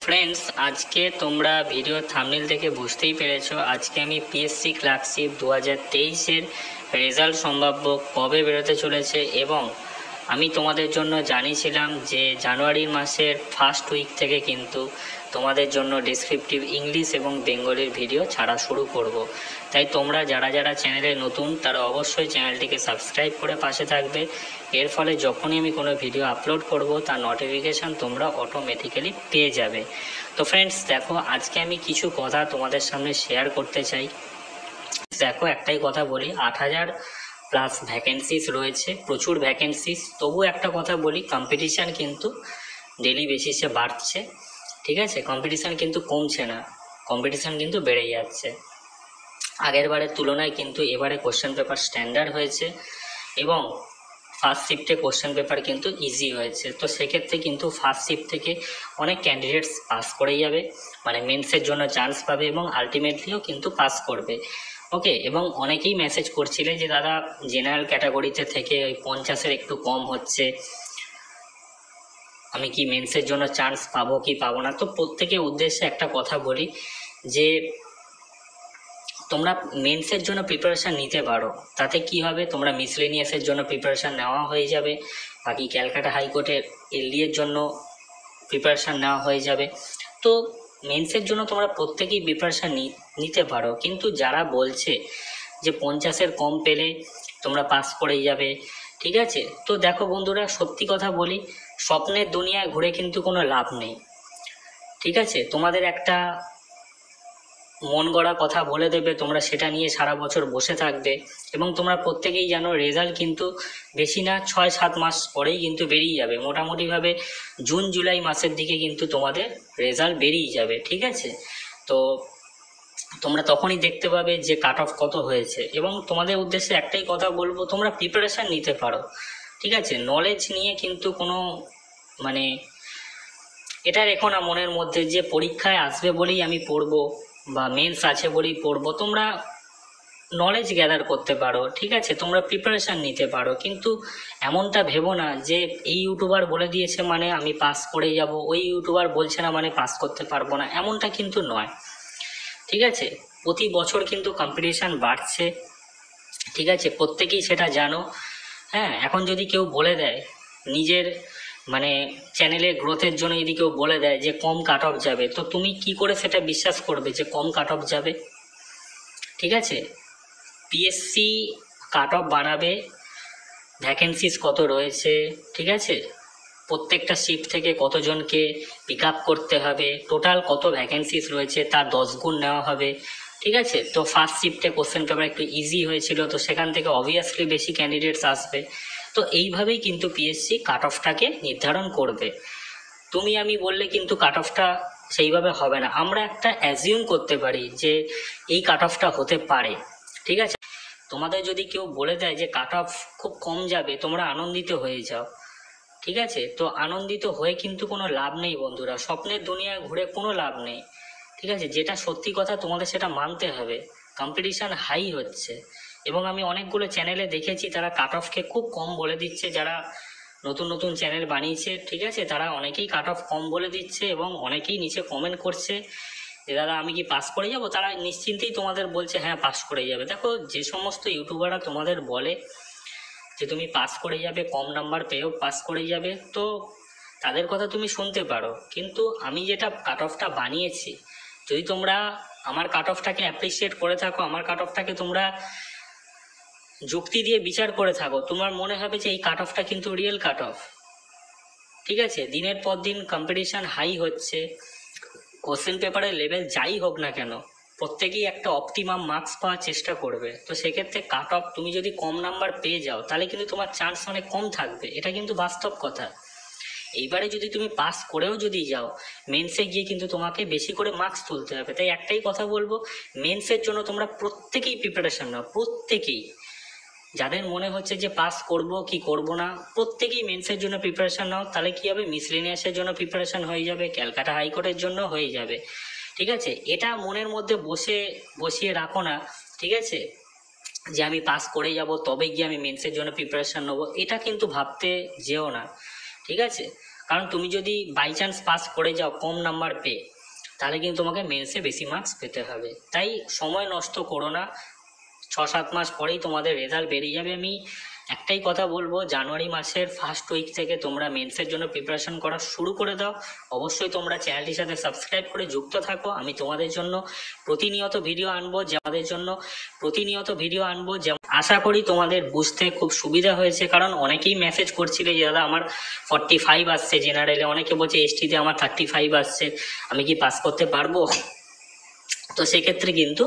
Friends, আজকে তোমরা video thumbnail থেকে বুঝতেই পেরেছো আজকে আমি পিএসসি ক্লার্কশিপ 2023-এর রেজাল্ট সম্ভাব্য কবে বেরোতে চলেছে। এবং আমি তোমাদের জন্য জানিয়েছিলাম যে জানুয়ারি মাসের ফার্স্ট উইক থেকে কিন্তু তোমাদের জন্য ডেসক্রিপটিভ ইংলিশ এবং বেঙ্গলির ভিডিও ছাড়া শুরু করব। তাই তোমরা যারা যারা চ্যানেলে নতুন তারা অবশ্যই চ্যানেলটিকে সাবস্ক্রাইব করে পাশে থাকবে। এর ফলে যখনই আমি কোনো ভিডিও আপলোড করব তার নোটিফিকেশান তোমরা অটোমেটিক্যালি পেয়ে যাবে। তো ফ্রেন্ডস দেখো, আজকে আমি কিছু কথা তোমাদের সামনে শেয়ার করতে চাই। দেখো, একটাই কথা বলি, 8,000 প্লাস ভ্যাকেন্সিস রয়েছে, প্রচুর ভ্যাকেন্সিস। তবু একটা কথা বলি, কম্পিটিশান কিন্তু ডেলি বেসিসে বাড়ছে। ঠিক আছে, কম্পিটিশান কিন্তু কমছে না, কম্পিটিশান কিন্তু বেড়ে যাচ্ছে। আগের বারের তুলনায় কিন্তু এবারে কোশ্চেন পেপার স্ট্যান্ডার্ড হয়েছে এবং ফার্স্ট শিফটে কোশ্চেন পেপার কিন্তু ইজি হয়েছে। তো সেক্ষেত্রে কিন্তু ফার্স্ট শিফট থেকে অনেক ক্যান্ডিডেটস পাস করে যাবে, মানে মেন্সের জন্য চান্স পাবে এবং আলটিমেটলিও কিন্তু পাস করবে। ওকে, এবং অনেকেই মেসেজ করছিলে যে দাদা জেনারেল ক্যাটাগরিতে থেকে ওই 50-এর একটু কম হচ্ছে, আমি কি মেন্সের জন্য চান্স পাবো কি পাবো না। তো প্রত্যেকের উদ্দেশ্যে একটা কথা বলি যে তোমরা মেন্সের জন্য প্রিপারেশান নিতে পারো। তাতে কি হবে, তোমরা মিসলেনিয়াসের জন্য প্রিপারেশান নেওয়া হয়ে যাবে, বাকি ক্যালকাটা হাইকোর্টের এলডিএর জন্য প্রিপারেশান নেওয়া হয়ে যাবে। তো মেন্সের জন্য তোমরা প্রত্যেকেই প্রিপারেশান নিতে পারো। কিন্তু যারা বলছে যে 50-এর কম পেলে তোমরা পাস করে যাবে, ঠিক আছে, তো দেখো বন্ধুরা, সত্যি কথা বলি, স্বপ্নের দুনিয়ায় ঘুরে কিন্তু কোনো লাভ নেই। ঠিক আছে, তোমাদের একটা মন গড়া কথা বলে দেবে, তোমরা সেটা নিয়ে সারা বছর বসে থাকবে। এবং তোমরা প্রত্যেকেই জানো রেজাল্ট কিন্তু বেশি না 6-7 মাস পরেই কিন্তু বেরিয়ে যাবে। মোটামুটিভাবে জুন জুলাই মাসের দিকে কিন্তু তোমাদের রেজাল্ট বেরিয়ে যাবে। ঠিক আছে, তো তোমরা তখনই দেখতে পাবে যে কাট অফ কত হয়েছে। এবং তোমাদের উদ্দেশ্যে একটাই কথা বলবো, তোমরা প্রিপারেশান নিতে পারো। ঠিক আছে, নলেজ নিয়ে কিন্তু কোনো মানে এটা রেখো না মনের মধ্যে যে পরীক্ষায় আসবে বলেই আমি পড়বো বা মেন্স আছে বলেই পড়বো। তোমরা নলেজ গ্যাদার করতে পারো, ঠিক আছে, তোমরা প্রিপারেশান নিতে পারো, কিন্তু এমনটা ভেবো না যে এই ইউটিউবার বলে দিয়েছে মানে আমি পাস করে যাব, ওই ইউটিউবার বলছে না মানে পাস করতে পারবো না, এমনটা কিন্তু নয়। ঠিক আছে, প্রতি বছর কিন্তু কম্পিটিশান বাড়ছে। ঠিক আছে, প্রত্যেকেই সেটা জানো। হ্যাঁ, এখন যদি কেউ বলে দেয় নিজের মানে চ্যানেলের গ্রোথের জন্য, যদি কেউ বলে দেয় যে কম কাট অফ যাবে, তো তুমি কি করে সেটা বিশ্বাস করবে যে কম কাট অফ যাবে? ঠিক আছে, পিএসসি কাট অফ বানাবে, ভ্যাকেন্সিস কত রয়েছে, ঠিক আছে, প্রত্যেকটা শিফট থেকে কতজনকে পিক আপ করতে হবে, টোটাল কত ভ্যাকেন্সিস রয়েছে তার 10 গুণ নেওয়া হবে। ঠিক আছে, তো ফার্স্ট শিফটে কোশ্চেন পেপার একটু ইজি হয়েছিল, তো সেখান থেকে অবভিয়াসলি বেশি ক্যান্ডিডেটস আসবে। তো এইভাবেই কিন্তু পিএসসি কাট অফটাকে নির্ধারণ করবে। তুমি আমি বললে কিন্তু কাট অফটা সেইভাবে হবে না। আমরা একটা অ্যাজিউম করতে পারি যে এই কাট অফটা হতে পারে। ঠিক আছে, তোমাদের যদি কেউ বলে দেয় যে কাট অফ খুব কম যাবে, তোমরা আনন্দিত হয়ে যাও। ঠিক আছে, তো আনন্দিত হয়ে কিন্তু কোনো লাভ নেই বন্ধুরা, স্বপ্নের দুনিয়ায় ঘুরে কোনো লাভ নেই। ঠিক আছে, যেটা সত্যি কথা তোমাদের সেটা মানতে হবে। কম্পিটিশান হাই হচ্ছে এবং আমি অনেকগুলো চ্যানেলে দেখেছি তারা কাট অফকে খুব কম বলে দিচ্ছে। যারা নতুন নতুন চ্যানেল বানিয়েছে, ঠিক আছে, তারা অনেকেই কাট অফ কম বলে দিচ্ছে এবং অনেকেই নিচে কমেন্ট করছে যে দাদা আমি কি পাস করে যাব। তারা নিশ্চিন্তেই তোমাদের বলছে হ্যাঁ পাস করে যাবে। দেখো, যে সমস্ত ইউটিউবাররা তোমাদের বলে যে তুমি পাস করে যাবে, কম নাম্বার পেয়েও পাস করে যাবে, তো তাদের কথা তুমি শুনতে পারো। কিন্তু আমি যেটা কাট অফটা বানিয়েছি, যদি তোমরা আমার কাট অফটাকে অ্যাপ্রিসিয়েট করে থাকো, আমার কাট অফটাকে তোমরা যুক্তি দিয়ে বিচার করে থাকো, তোমার মনে হবে যে এই কাট অফটা কিন্তু রিয়েল কাট অফ। ঠিক আছে, দিনের পর দিন কম্পিটিশান হাই হচ্ছে, কোশ্চেন পেপারের লেভেল যাই হোক না কেন প্রত্যেকেই একটা অপটিমাম মার্কস পাওয়ার চেষ্টা করবে। তো সেক্ষেত্রে কাট অফ তুমি যদি কম নাম্বার পেয়ে যাও তাহলে কিন্তু তোমার চান্স অনেক কম থাকবে, এটা কিন্তু বাস্তব কথা। এইবারে যদি তুমি পাস করেও যদি যাও, মেন্সে গিয়ে কিন্তু তোমাকে বেশি করে মার্কস তুলতে হবে। তাই একটাই কথা বলবো, মেন্সের জন্য তোমরা প্রত্যেকেই প্রিপারেশন নাও, প্রত্যেকেই। যাদের মনে হচ্ছে যে পাস করব কি করব না, প্রত্যেকেই মেন্সের জন্য প্রিপারেশন নাও। তাহলে কি হবে, মিসলেনিয়াসের জন্য প্রিপারেশন হয়ে যাবে, ক্যালকাটা হাইকোর্টের জন্য হয়ে যাবে। ঠিক আছে, এটা মনের মধ্যে বসিয়ে রাখো না। ঠিক আছে, যে আমি পাস করে যাব তবে গিয়ে আমি মেন্সের জন্য প্রিপারেশন নেবো, এটা কিন্তু ভাবতে যেও না। ঠিক আছে, কারণ তুমি যদি বাই চান্স পাস করে যাও কম নাম্বার পেয়ে, তাহলে কিন্তু তোমাকে মেন্সে বেশি মার্কস পেতে হবে। তাই সময় নষ্ট করো না, 6-7 মাস পরেই তোমাদের রেজাল্ট বেরিয়ে যাবে। আমি একটাই কথা বলবো, জানুয়ারি মাসের ফার্স্ট উইক থেকে তোমরা মেন্সের জন্য প্রিপারেশন করা শুরু করে দাও। অবশ্যই তোমরা চ্যানেলটির সাথে সাবস্ক্রাইব করে যুক্ত থাকো। আমি তোমাদের জন্য প্রতিনিয়ত ভিডিও আনবো, যেমন আশা করি তোমাদের বুঝতে খুব সুবিধা হয়েছে। কারণ অনেকেই মেসেজ করছিলে যে দাদা আমার 45 আসছে জেনারেলে, অনেকে বলছে এসটিতে আমার 35 আসছে, আমি কি পাস করতে পারবো? তো সেক্ষেত্রে কিন্তু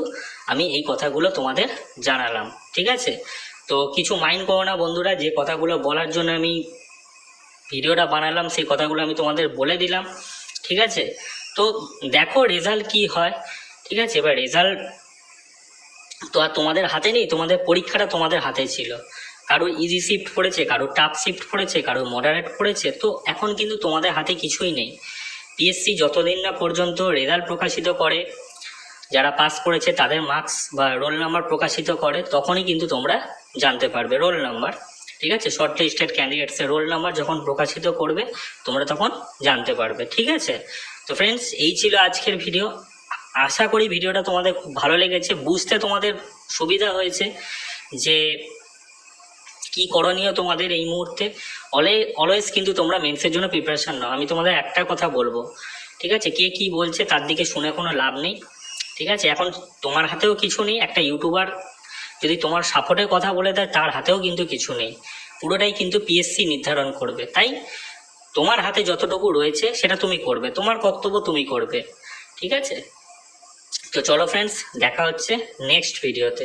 আমি এই কথাগুলো তোমাদের জানালাম, ঠিক আছে? তো কিছু মাইন্ড করো না বন্ধুরা, যে কথাগুলো বলার জন্য আমি ভিডিওটা বানালাম সেই কথাগুলো আমি তোমাদের বলে দিলাম, ঠিক আছে? তো দেখো রেজাল্ট কি হয়, ঠিক আছে? এবার রেজাল্ট তো আর তোমাদের হাতে নেই, তোমাদের পরীক্ষাটা তোমাদের হাতে ছিল। কারোর ইজি শিফট পড়েছে, কারোর টাফ শিফট পড়েছে, কারোর মডারেট পড়েছে, তো এখন কিন্তু তোমাদের হাতে কিছুই নেই। পিএসসি যতদিন না পর্যন্ত রেজাল্ট প্রকাশিত করে, যারা পাস করেছে তাদের মার্কস বা রোল নাম্বার প্রকাশিত করে, তখনই কিন্তু তোমরা জানতে পারবে রোল নাম্বার, ঠিক আছে? শর্ট লিস্টেড ক্যান্ডিডেটসের রোল নাম্বার যখন প্রকাশিত করবে তোমরা তখন জানতে পারবে, ঠিক আছে? তো ফ্রেন্ডস, এই ছিল আজকের ভিডিও। আশা করি ভিডিওটা তোমাদের খুব ভালো লেগেছে, বুঝতে তোমাদের সুবিধা হয়েছে যে কি করণীয় তোমাদের এই মুহূর্তে। অলওয়েজ কিন্তু তোমরা মেন্সের জন্য প্রিপারেশন নাও। আমি তোমাদের একটা কথা বলবো, ঠিক আছে? কে কি বলছে তার দিকে শুনে কোনো লাভ নেই, ঠিক আছে? এখন তোমার হাতেও কিছু নেই, একটা ইউটিউবার যদি তোমার সাপোর্টের কথা বলে দেয় তার হাতেও কিন্তু কিছু নেই, পুরোটাই কিন্তু পিএসসি নির্ধারণ করবে। তাই তোমার হাতে যতটুকু রয়েছে সেটা তুমি করবে, তোমার কর্তব্য তুমি করবে, ঠিক আছে? তো চলো ফ্রেন্ডস, দেখা হচ্ছে নেক্সট ভিডিওতে।